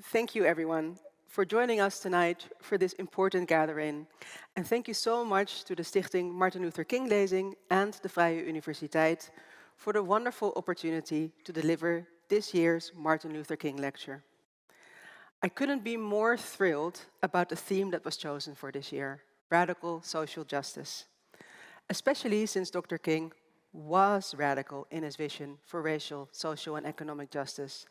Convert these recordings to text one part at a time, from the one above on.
Thank you, everyone, for joining us tonight for this important gathering. And thank you so much to the Stichting Martin Luther King Lezing and the Vrije Universiteit for the wonderful opportunity to deliver this year's Martin Luther King lecture. I couldn't be more thrilled about the theme that was chosen for this year, radical social justice, especially since Dr. King was radical in his vision for racial, social, and economic justice,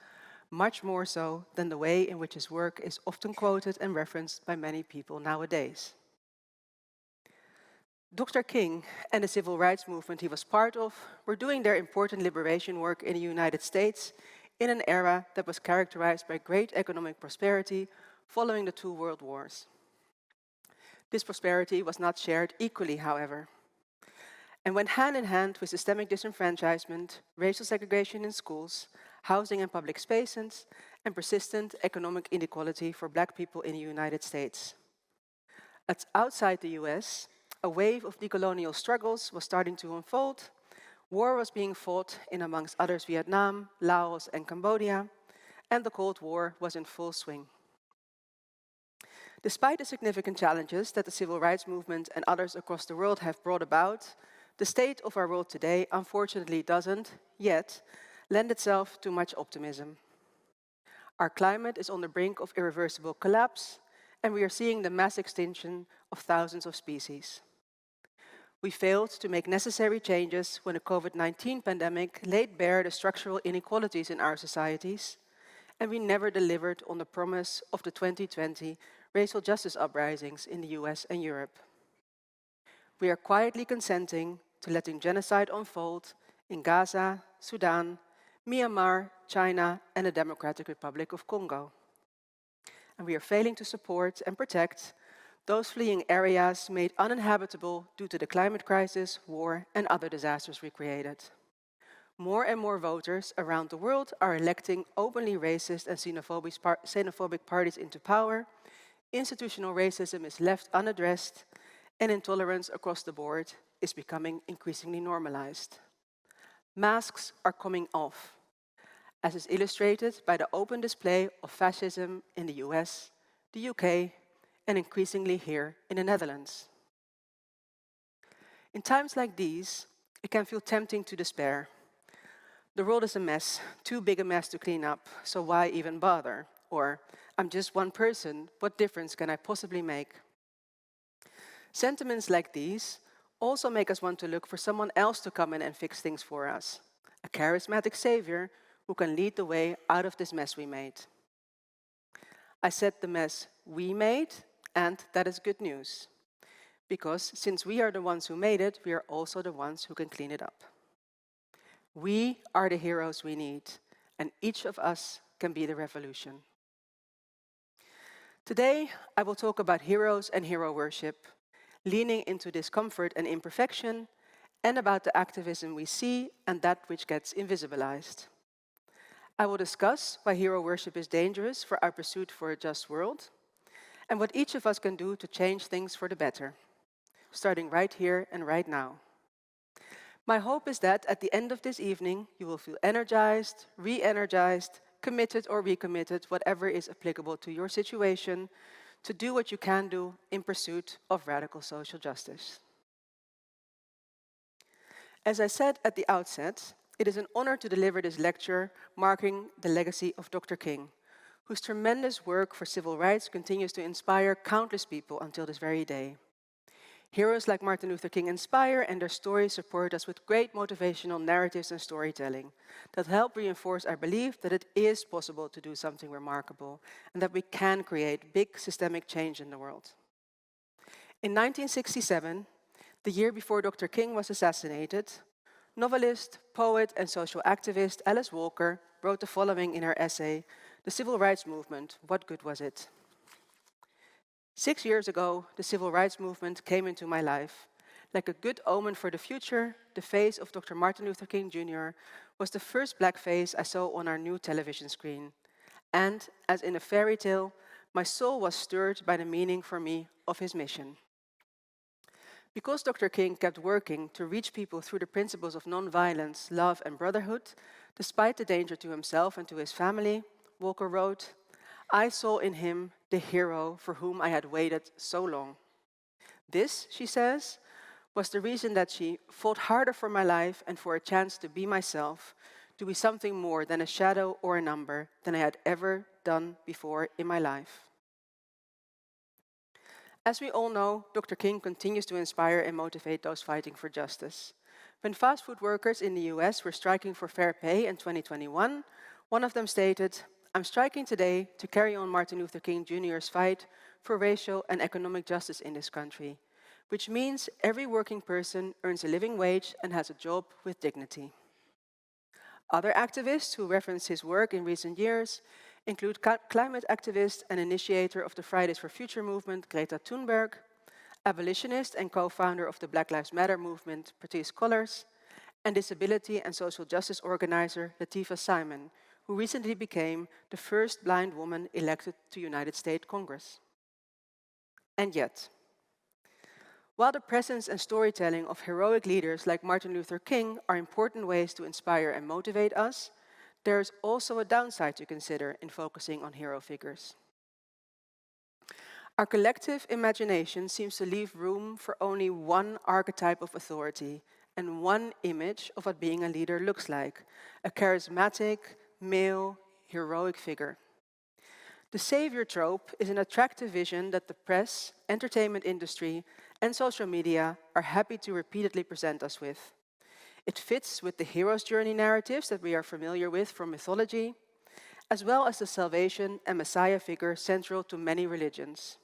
much more so than the way in which his work is often quoted and referenced by many people nowadays. Dr. King and the civil rights movement he was part of were doing their important liberation work in the United States in an era that was characterized by great economic prosperity following the two world wars. This prosperity was not shared equally, however, and went hand in hand with systemic disenfranchisement, racial segregation in schools, housing and public spaces, and persistent economic inequality for Black people in the United States. Outside the US, a wave of decolonial struggles was starting to unfold. War was being fought in, amongst others, Vietnam, Laos, and Cambodia, and the Cold War was in full swing. Despite the significant challenges that the civil rights movement and others across the world have brought about, the state of our world today unfortunately doesn't, yet, lend itself to much optimism. Our climate is on the brink of irreversible collapse, and we are seeing the mass extinction of thousands of species. We failed to make necessary changes when the COVID-19 pandemic laid bare the structural inequalities in our societies, and we never delivered on the promise of the 2020 racial justice uprisings in the US and Europe. We are quietly consenting to letting genocide unfold in Gaza, Sudan, Myanmar, China, and the Democratic Republic of Congo. And we are failing to support and protect those fleeing areas made uninhabitable due to the climate crisis, war, and other disasters we created. More and more voters around the world are electing openly racist and xenophobic parties into power. Institutional racism is left unaddressed, and intolerance across the board is becoming increasingly normalized. Masks are coming off, as is illustrated by the open display of fascism in the US, the UK, and increasingly here in the Netherlands. In times like these, it can feel tempting to despair. The world is a mess, too big a mess to clean up, so why even bother? Or, I'm just one person, what difference can I possibly make? Sentiments like these also make us want to look for someone else to come in and fix things for us, a charismatic savior who can lead the way out of this mess we made. I said the mess we made, and that is good news, because since we are the ones who made it, we are also the ones who can clean it up. We are the heroes we need, and each of us can be the revolution. Today, I will talk about heroes and hero worship, leaning into discomfort and imperfection, and about the activism we see and that which gets invisibilized. I will discuss why hero worship is dangerous for our pursuit for a just world, and what each of us can do to change things for the better, starting right here and right now. My hope is that at the end of this evening, you will feel energized, re-energized, committed or recommitted, whatever is applicable to your situation, to do what you can do in pursuit of radical social justice. As I said at the outset, it is an honor to deliver this lecture marking the legacy of Dr. King, whose tremendous work for civil rights continues to inspire countless people until this very day. Heroes like Martin Luther King inspire, and their stories support us with great motivational narratives and storytelling that help reinforce our belief that it is possible to do something remarkable and that we can create big systemic change in the world. In 1967, the year before Dr. King was assassinated, novelist, poet, and social activist Alice Walker wrote the following in her essay, "The Civil Rights Movement, What Good Was It?" 6 years ago, the civil rights movement came into my life. Like a good omen for the future, the face of Dr. Martin Luther King Jr. was the first black face I saw on our new television screen. And, as in a fairy tale, my soul was stirred by the meaning for me of his mission. Because Dr. King kept working to reach people through the principles of nonviolence, love, and brotherhood, despite the danger to himself and to his family, Walker wrote, I saw in him the hero for whom I had waited so long. This, she says, was the reason that she fought harder for my life and for a chance to be myself, to be something more than a shadow or a number than I had ever done before in my life. As we all know, Dr. King continues to inspire and motivate those fighting for justice. When fast food workers in the US were striking for fair pay in 2021, one of them stated, "I'm striking today to carry on Martin Luther King Jr.'s fight for racial and economic justice in this country, which means every working person earns a living wage and has a job with dignity." Other activists who reference his work in recent years include climate activist and initiator of the Fridays for Future movement, Greta Thunberg, abolitionist and co-founder of the Black Lives Matter movement, Patrisse Cullors, and disability and social justice organizer, Latifah Simon, who recently became the first blind woman elected to United States Congress. And yet, while the presence and storytelling of heroic leaders like Martin Luther King are important ways to inspire and motivate us, there is also a downside to consider in focusing on hero figures. Our collective imagination seems to leave room for only one archetype of authority and one image of what being a leader looks like, a charismatic, male, heroic figure. The savior trope is an attractive vision that the press, entertainment industry, and social media are happy to repeatedly present us with. It fits with the hero's journey narratives that we are familiar with from mythology, as well as the salvation and Messiah figure central to many religions.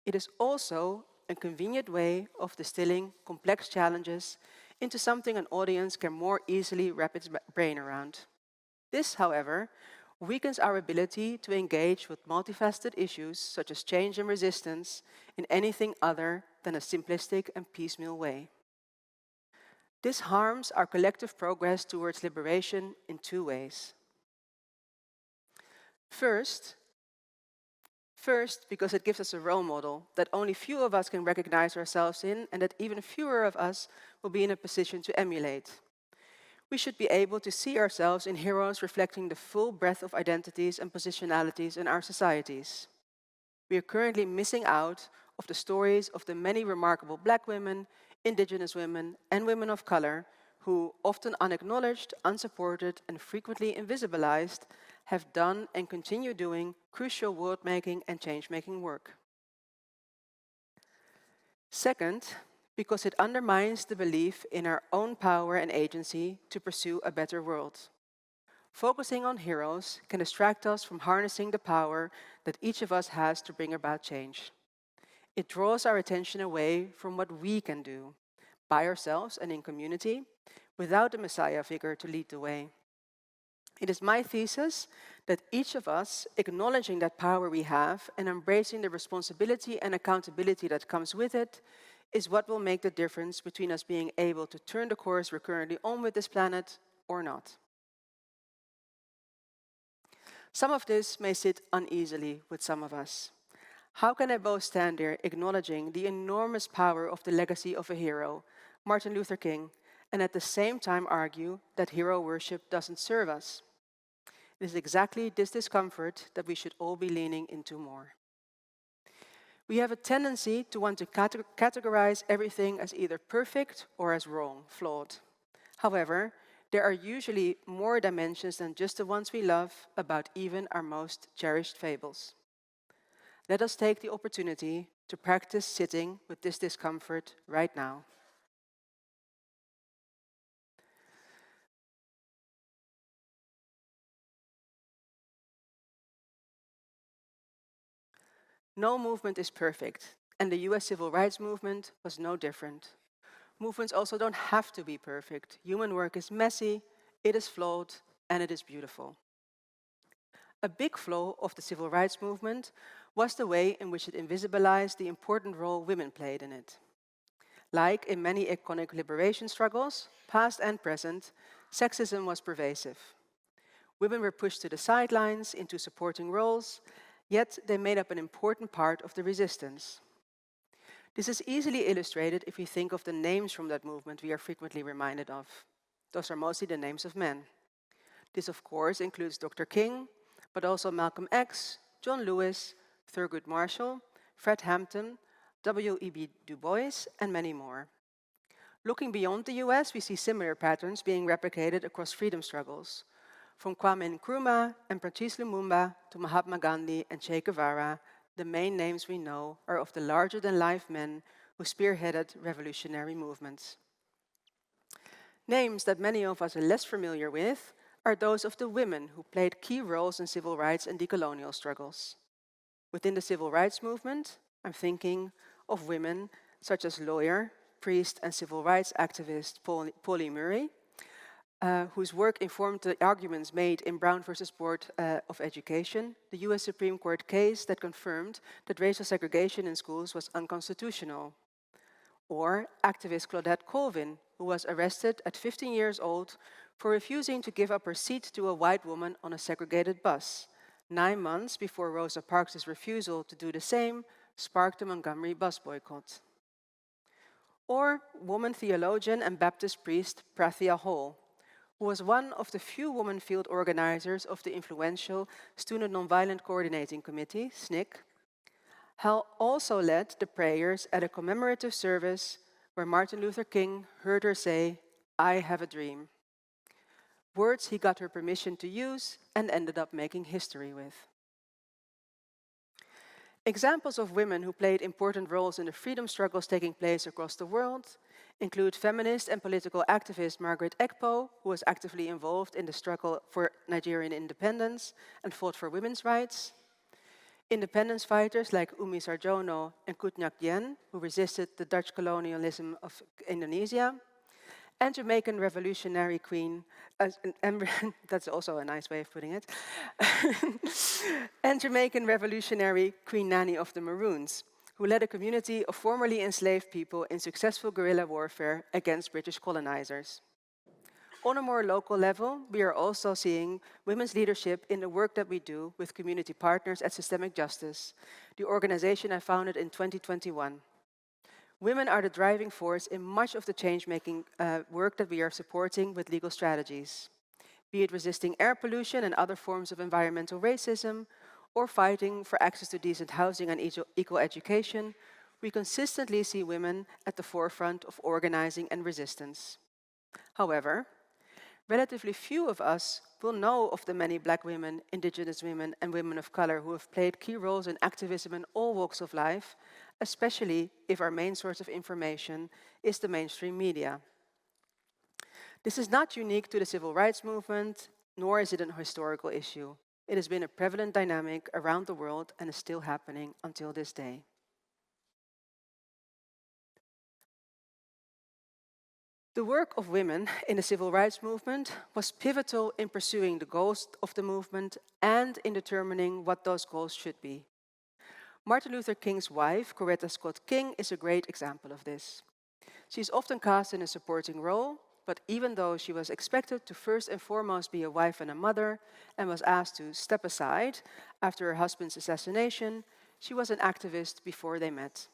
It is also a convenient way of distilling complex challenges into something an audience can more easily wrap its brain around. This, however, weakens our ability to engage with multifaceted issues such as change and resistance in anything other than a simplistic and piecemeal way. This harms our collective progress towards liberation in two ways. First, because it gives us a role model that only few of us can recognize ourselves in and that even fewer of us will be in a position to emulate. We should be able to see ourselves in heroes reflecting the full breadth of identities and positionalities in our societies. We are currently missing out of the stories of the many remarkable Black women, Indigenous women, and women of color who, often unacknowledged, unsupported, and frequently invisibilized, have done and continue doing crucial world-making and change-making work. Second, because it undermines the belief in our own power and agency to pursue a better world. Focusing on heroes can distract us from harnessing the power that each of us has to bring about change. It draws our attention away from what we can do, by ourselves and in community, without a Messiah figure to lead the way. It is my thesis that each of us, acknowledging that power we have and embracing the responsibility and accountability that comes with it, is what will make the difference between us being able to turn the course we're currently on with this planet or not. Some of this may sit uneasily with some of us. How can I both stand there acknowledging the enormous power of the legacy of a hero, Martin Luther King, and at the same time argue that hero worship doesn't serve us? It is exactly this discomfort that we should all be leaning into more. We have a tendency to want to categorize everything as either perfect or as wrong, flawed. However, there are usually more dimensions than just the ones we love about even our most cherished fables. Let us take the opportunity to practice sitting with this discomfort right now. No movement is perfect, and the US civil rights movement was no different. Movements also don't have to be perfect. Human work is messy, it is flawed, and it is beautiful. A big flaw of the civil rights movement was the way in which it invisibilized the important role women played in it. Like in many iconic liberation struggles, past and present, sexism was pervasive. Women were pushed to the sidelines into supporting roles, yet they made up an important part of the resistance. This is easily illustrated if we think of the names from that movement we are frequently reminded of. Those are mostly the names of men. This, of course, includes Dr. King, but also Malcolm X, John Lewis, Thurgood Marshall, Fred Hampton, W.E.B. Du Bois, and many more. Looking beyond the US, we see similar patterns being replicated across freedom struggles. From Kwame Nkrumah and Patrice Lumumba to Mahatma Gandhi and Che Guevara, the main names we know are of the larger-than-life men who spearheaded revolutionary movements. Names that many of us are less familiar with are those of the women who played key roles in civil rights and decolonial struggles. Within the civil rights movement, I'm thinking of women such as lawyer, priest, and civil rights activist Pauli Murray, whose work informed the arguments made in Brown versus Board of Education, the US Supreme Court case that confirmed that racial segregation in schools was unconstitutional. Or activist Claudette Colvin, who was arrested at 15 years old for refusing to give up her seat to a white woman on a segregated bus, 9 months before Rosa Parks' refusal to do the same sparked the Montgomery bus boycott. Or woman theologian and Baptist priest Prathia Hall, who was one of the few women field organizers of the influential Student Nonviolent Coordinating Committee, SNCC. Hall also led the prayers at a commemorative service where Martin Luther King heard her say, "I have a dream." Words he got her permission to use and ended up making history with. Examples of women who played important roles in the freedom struggles taking place across the world include feminist and political activist Margaret Ekpo, who was actively involved in the struggle for Nigerian independence and fought for women's rights, independence fighters like Umi Sarjono and Kutnyak Yen, who resisted the Dutch colonialism of Indonesia, and Jamaican revolutionary queen, that's also a nice way of putting it, and Jamaican revolutionary Queen Nani of the Maroons, who led a community of formerly enslaved people in successful guerrilla warfare against British colonizers. On a more local level, we are also seeing women's leadership in the work that we do with community partners at Systemic Justice, the organization I founded in 2021. Women are the driving force in much of the change-making work that we are supporting with legal strategies, be it resisting air pollution and other forms of environmental racism, or fighting for access to decent housing and equal education. We consistently see women at the forefront of organizing and resistance. However, relatively few of us will know of the many Black women, Indigenous women, and women of color who have played key roles in activism in all walks of life, especially if our main source of information is the mainstream media. This is not unique to the civil rights movement, nor is it a historical issue. It has been a prevalent dynamic around the world and is still happening until this day. The work of women in the civil rights movement was pivotal in pursuing the goals of the movement and in determining what those goals should be. Martin Luther King's wife, Coretta Scott King, is a great example of this. She is often cast in a supporting role, but even though she was expected to first and foremost be a wife and a mother and was asked to step aside after her husband's assassination, she was an activist before they met.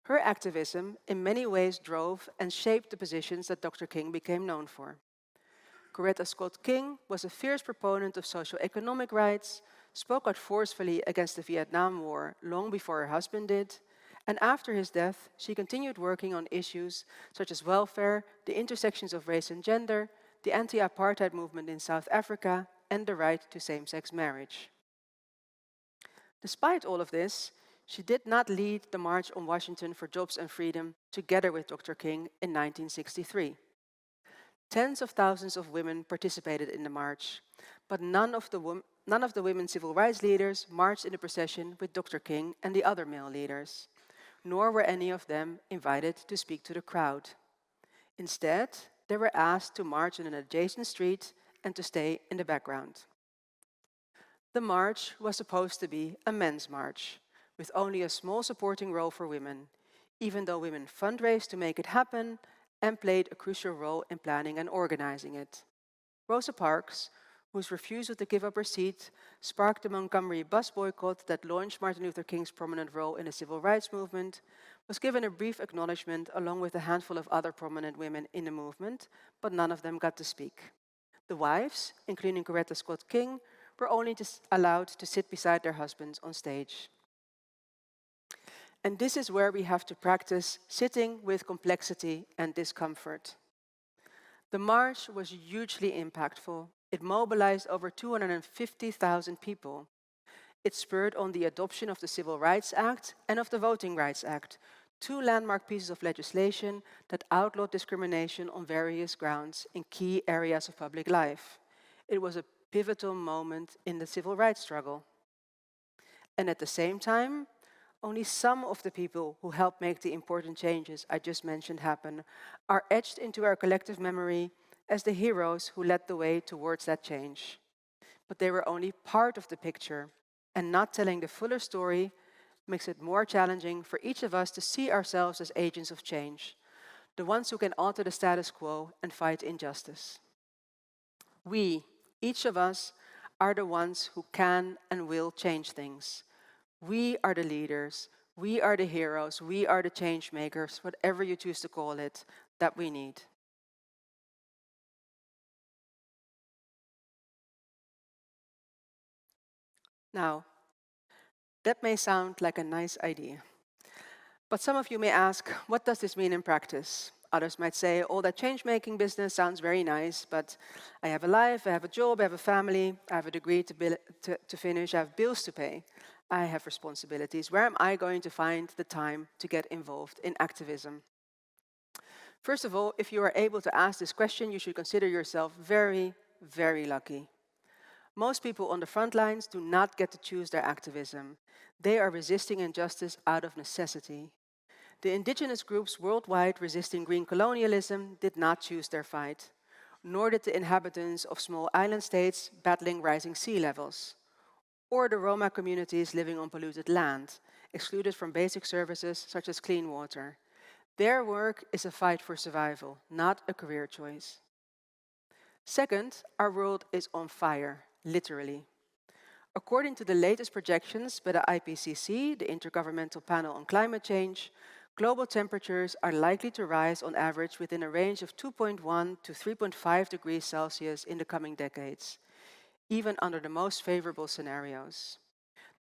Her activism in many ways drove and shaped the positions that Dr. King became known for. Coretta Scott King was a fierce proponent of socio-economic rights, spoke out forcefully against the Vietnam War long before her husband did, and after his death, she continued working on issues such as welfare, the intersections of race and gender, the anti-apartheid movement in South Africa, and the right to same-sex marriage. Despite all of this, she did not lead the March on Washington for Jobs and Freedom together with Dr. King in 1963. Tens of thousands of women participated in the march, but none of the women civil rights leaders marched in the procession with Dr. King and the other male leaders, nor were any of them invited to speak to the crowd. Instead, they were asked to march on an adjacent street and to stay in the background. The march was supposed to be a men's march, with only a small supporting role for women, even though women fundraised to make it happen and played a crucial role in planning and organizing it. Rosa Parks, whose refusal to give up her seat sparked the Montgomery bus boycott that launched Martin Luther King's prominent role in the civil rights movement, was given a brief acknowledgement along with a handful of other prominent women in the movement, but none of them got to speak. The wives, including Coretta Scott King, were only allowed to sit beside their husbands on stage. And this is where we have to practice sitting with complexity and discomfort. The march was hugely impactful. It mobilized over 250,000 people. It spurred on the adoption of the Civil Rights Act and of the Voting Rights Act, two landmark pieces of legislation that outlawed discrimination on various grounds in key areas of public life. It was a pivotal moment in the civil rights struggle. And at the same time, only some of the people who helped make the important changes I just mentioned happen are etched into our collective memory as the heroes who led the way towards that change. But they were only part of the picture, and not telling the fuller story makes it more challenging for each of us to see ourselves as agents of change, the ones who can alter the status quo and fight injustice. We, each of us, are the ones who can and will change things. We are the leaders, we are the heroes, we are the change makers, whatever you choose to call it, that we need. Now, that may sound like a nice idea. But some of you may ask, what does this mean in practice? Others might say, oh, that change-making business sounds very nice, but I have a life, I have a job, I have a family, I have a degree to finish, I have bills to pay, I have responsibilities. Where am I going to find the time to get involved in activism? First of all, if you are able to ask this question, you should consider yourself very, very lucky. Most people on the front lines do not get to choose their activism. They are resisting injustice out of necessity. The indigenous groups worldwide resisting green colonialism did not choose their fight, nor did the inhabitants of small island states battling rising sea levels, or the Roma communities living on polluted land, excluded from basic services such as clean water. Their work is a fight for survival, not a career choice. Second, our world is on fire, literally. According to the latest projections by the IPCC, the Intergovernmental Panel on Climate Change, global temperatures are likely to rise on average within a range of 2.1 to 3.5 degrees Celsius in the coming decades, even under the most favorable scenarios.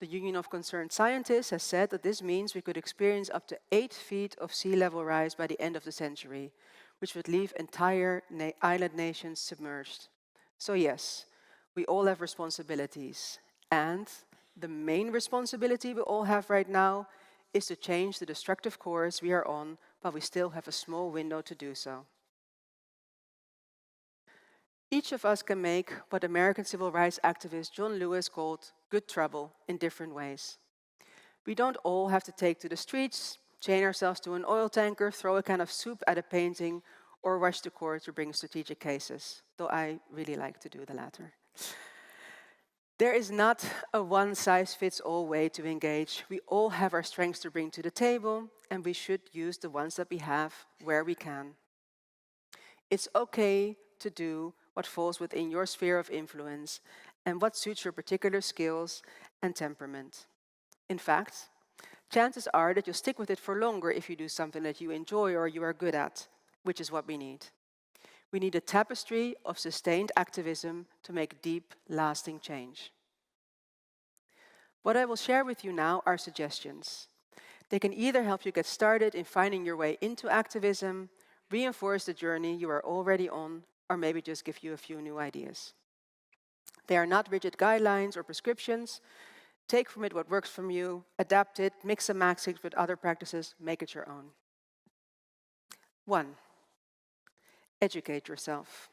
The Union of Concerned Scientists has said that this means we could experience up to 8 feet of sea level rise by the end of the century, which would leave entire island nations submerged. So yes, we all have responsibilities. And the main responsibility we all have right now is to change the destructive course we are on, but we still have a small window to do so. Each of us can make what American civil rights activist John Lewis called good trouble in different ways. We don't all have to take to the streets, chain ourselves to an oil tanker, throw a can of soup at a painting, or rush to court to bring strategic cases, though I really like to do the latter. There is not a one-size-fits-all way to engage. We all have our strengths to bring to the table, and we should use the ones that we have where we can. It's okay to do what falls within your sphere of influence and what suits your particular skills and temperament. In fact, chances are that you'll stick with it for longer if you do something that you enjoy or you are good at, which is what we need. We need a tapestry of sustained activism to make deep, lasting change. What I will share with you now are suggestions. They can either help you get started in finding your way into activism, reinforce the journey you are already on, or maybe just give you a few new ideas. They are not rigid guidelines or prescriptions. Take from it what works for you, adapt it, mix and match it with other practices, make it your own. 1. Educate yourself.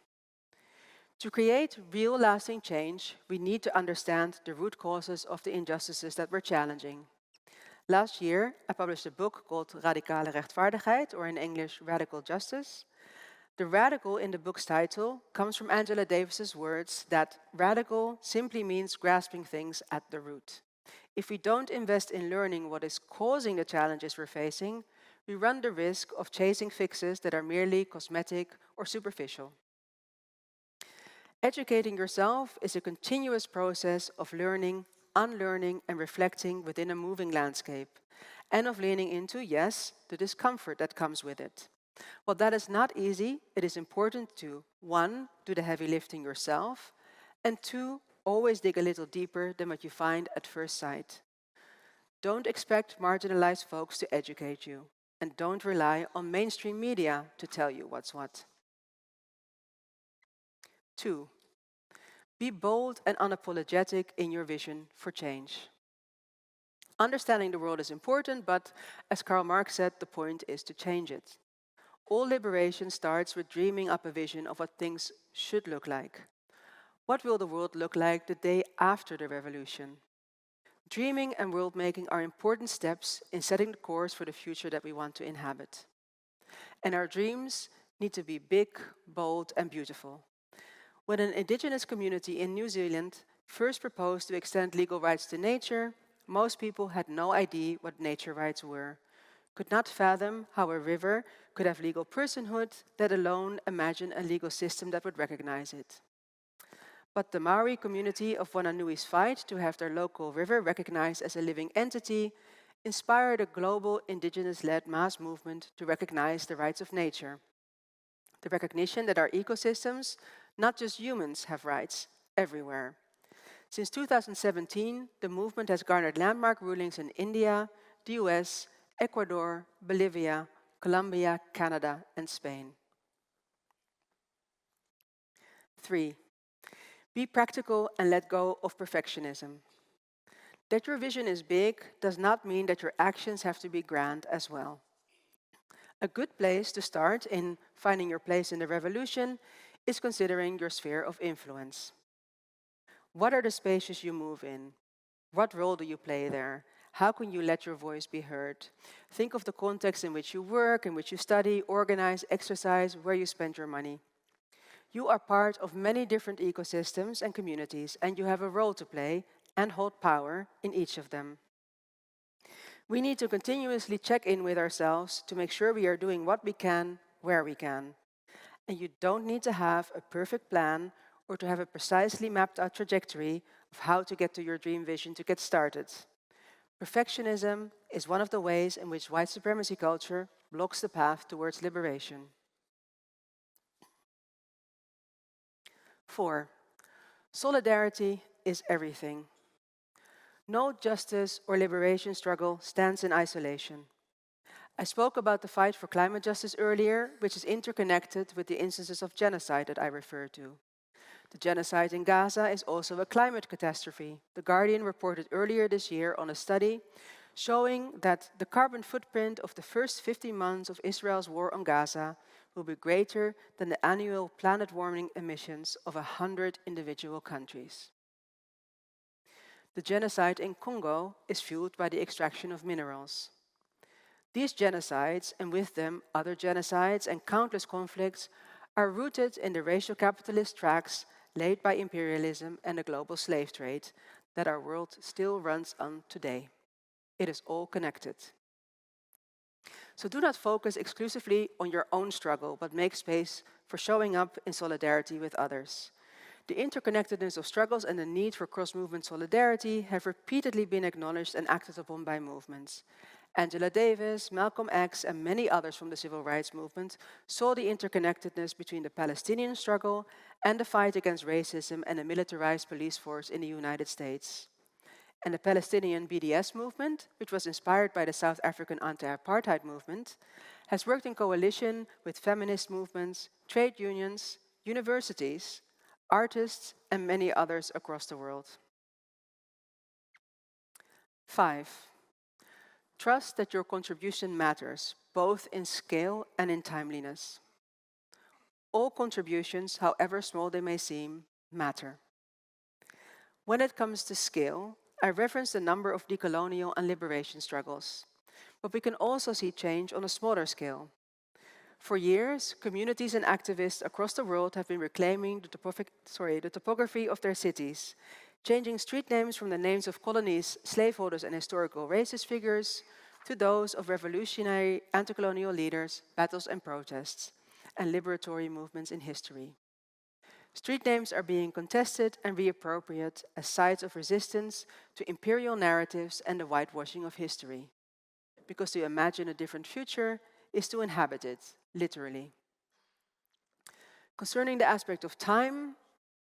To create real lasting change, we need to understand the root causes of the injustices that we're challenging. Last year, I published a book called Radicale Rechtvaardigheid, or in English, Radical Justice. The radical in the book's title comes from Angela Davis's words that radical simply means grasping things at the root. If we don't invest in learning what is causing the challenges we're facing, we run the risk of chasing fixes that are merely cosmetic or superficial. Educating yourself is a continuous process of learning, unlearning, and reflecting within a moving landscape, and of leaning into, yes, the discomfort that comes with it. While that is not easy, it is important to, 1, do the heavy lifting yourself, and 2, Always dig a little deeper than what you find at first sight. Don't expect marginalized folks to educate you, and don't rely on mainstream media to tell you what's what. 2. Be bold and unapologetic in your vision for change. Understanding the world is important, but as Karl Marx said, the point is to change it. All liberation starts with dreaming up a vision of what things should look like. What will the world look like the day after the revolution? Dreaming and world making are important steps in setting the course for the future that we want to inhabit. And our dreams need to be big, bold, and beautiful. When an indigenous community in New Zealand first proposed to extend legal rights to nature, most people had no idea what nature rights were, could not fathom how a river could have legal personhood, let alone imagine a legal system that would recognize it. But the Maori community of Wananui's fight to have their local river recognized as a living entity inspired a global indigenous-led mass movement to recognize the rights of nature. The recognition that our ecosystems, not just humans, have rights everywhere. Since 2017, the movement has garnered landmark rulings in India, the US, Ecuador, Bolivia, Colombia, Canada, and Spain. 3. Be practical and let go of perfectionism. That your vision is big does not mean that your actions have to be grand as well. A good place to start in finding your place in the revolution is considering your sphere of influence. What are the spaces you move in? What role do you play there? How can you let your voice be heard? Think of the context in which you work, in which you study, organize, exercise, where you spend your money. You are part of many different ecosystems and communities, and you have a role to play and hold power in each of them. We need to continuously check in with ourselves to make sure we are doing what we can, where we can. And you don't need to have a perfect plan or to have a precisely mapped out trajectory of how to get to your dream vision to get started. Perfectionism is one of the ways in which white supremacy culture blocks the path towards liberation. 4. Solidarity is everything. No justice or liberation struggle stands in isolation. I spoke about the fight for climate justice earlier, which is interconnected with the instances of genocide that I referred to. The genocide in Gaza is also a climate catastrophe. The Guardian reported earlier this year on a study showing that the carbon footprint of the first 50 months of Israel's war on Gaza will be greater than the annual planet warming emissions of 100 individual countries. The genocide in Congo is fueled by the extraction of minerals. These genocides, and with them other genocides and countless conflicts, are rooted in the racial capitalist tracks laid by imperialism and the global slave trade that our world still runs on today. It is all connected. So do not focus exclusively on your own struggle, but make space for showing up in solidarity with others. The interconnectedness of struggles and the need for cross-movement solidarity have repeatedly been acknowledged and acted upon by movements. Angela Davis, Malcolm X, and many others from the civil rights movement saw the interconnectedness between the Palestinian struggle and the fight against racism and a militarized police force in the United States. And the Palestinian BDS movement, which was inspired by the South African anti-apartheid movement, has worked in coalition with feminist movements, trade unions, universities, artists, and many others across the world. 5. Trust that your contribution matters, both in scale and in timeliness. All contributions, however small they may seem, matter. When it comes to scale, I referenced the number of decolonial and liberation struggles, but we can also see change on a smaller scale. For years, communities and activists across the world have been reclaiming the topography of their cities, changing street names from the names of colonies, slaveholders, and historical racist figures to those of revolutionary anti-colonial leaders, battles and protests, and liberatory movements in history. Street names are being contested and reappropriated as sites of resistance to imperial narratives and the whitewashing of history. Because to imagine a different future is to inhabit it, literally. Concerning the aspect of time,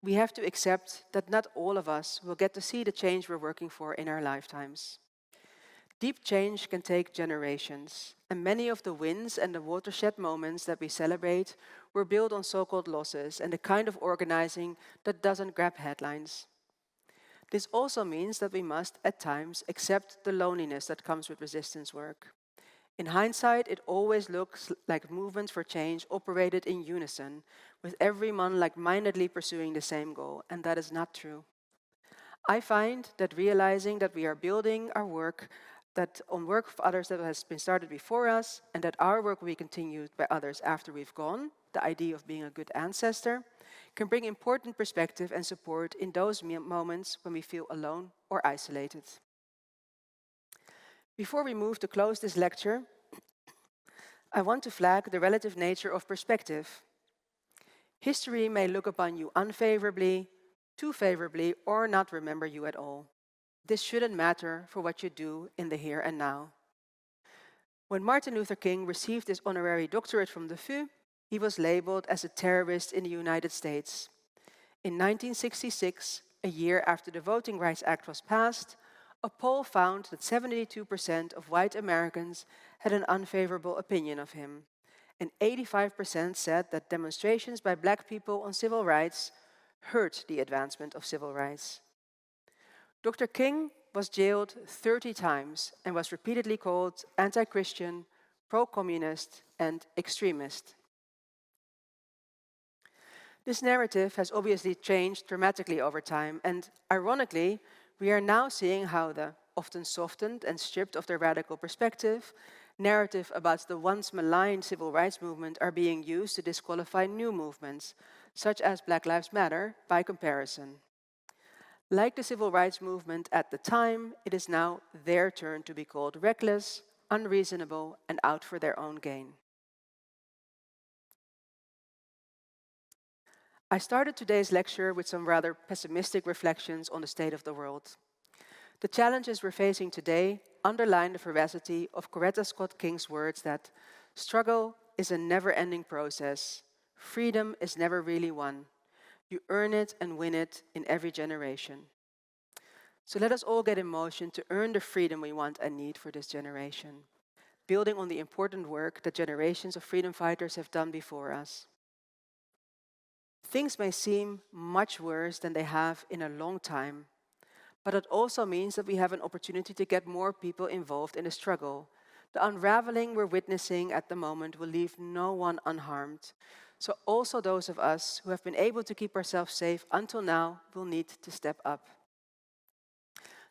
We have to accept that not all of us will get to see the change we're working for in our lifetimes. Deep change can take generations, and many of the wins and the watershed moments that we celebrate were built on so-called losses and the kind of organizing that doesn't grab headlines. This also means that we must, at times, accept the loneliness that comes with resistance work. In hindsight, it always looks like movements for change operated in unison, with everyone like-mindedly pursuing the same goal, and that is not true. I find that realizing that we are building our work on work of others that has been started before us, and that our work will be continued by others after we've gone, the idea of being a good ancestor, can bring important perspective and support in those moments when we feel alone or isolated. Before we move to close this lecture, I want to flag the relative nature of perspective. History may look upon you unfavorably, too favorably, or not remember you at all. This shouldn't matter for what you do in the here and now. When Martin Luther King received his honorary doctorate from the VU, he was labeled as a terrorist in the United States. In 1966, a year after the Voting Rights Act was passed, a poll found that 72% of white Americans had an unfavorable opinion of him, and 85% said that demonstrations by Black people on civil rights hurt the advancement of civil rights. Dr. King was jailed 30 times and was repeatedly called anti-Christian, pro-communist, and extremist. This narrative has obviously changed dramatically over time, and ironically, we are now seeing how the often softened and stripped of their radical perspective narrative about the once maligned civil rights movement are being used to disqualify new movements, such as Black Lives Matter, by comparison. Like the civil rights movement at the time, it is now their turn to be called reckless, unreasonable, and out for their own gain. I started today's lecture with some rather pessimistic reflections on the state of the world. The challenges we're facing today underline the veracity of Coretta Scott King's words that struggle is a never-ending process. Freedom is never really won. You earn it and win it in every generation. So let us all get in motion to earn the freedom we want and need for this generation, building on the important work that generations of freedom fighters have done before us. Things may seem much worse than they have in a long time, but it also means that we have an opportunity to get more people involved in the struggle. The unraveling we're witnessing at the moment will leave no one unharmed. So also those of us who have been able to keep ourselves safe until now will need to step up.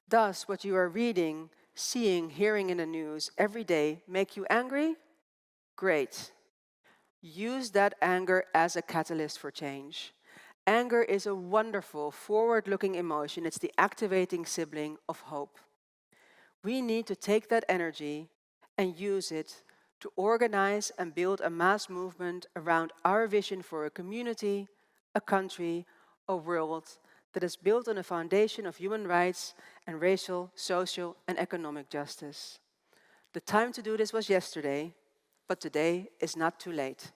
Does what you are reading, seeing, hearing in the news every day make you angry? Great. Use that anger as a catalyst for change. Anger is a wonderful, forward-looking emotion. It's the activating sibling of hope. We need to take that energy and use it to organize and build a mass movement around our vision for a community, a country, a world that is built on a foundation of human rights and racial, social, and economic justice. The time to do this was yesterday, but today is not too late.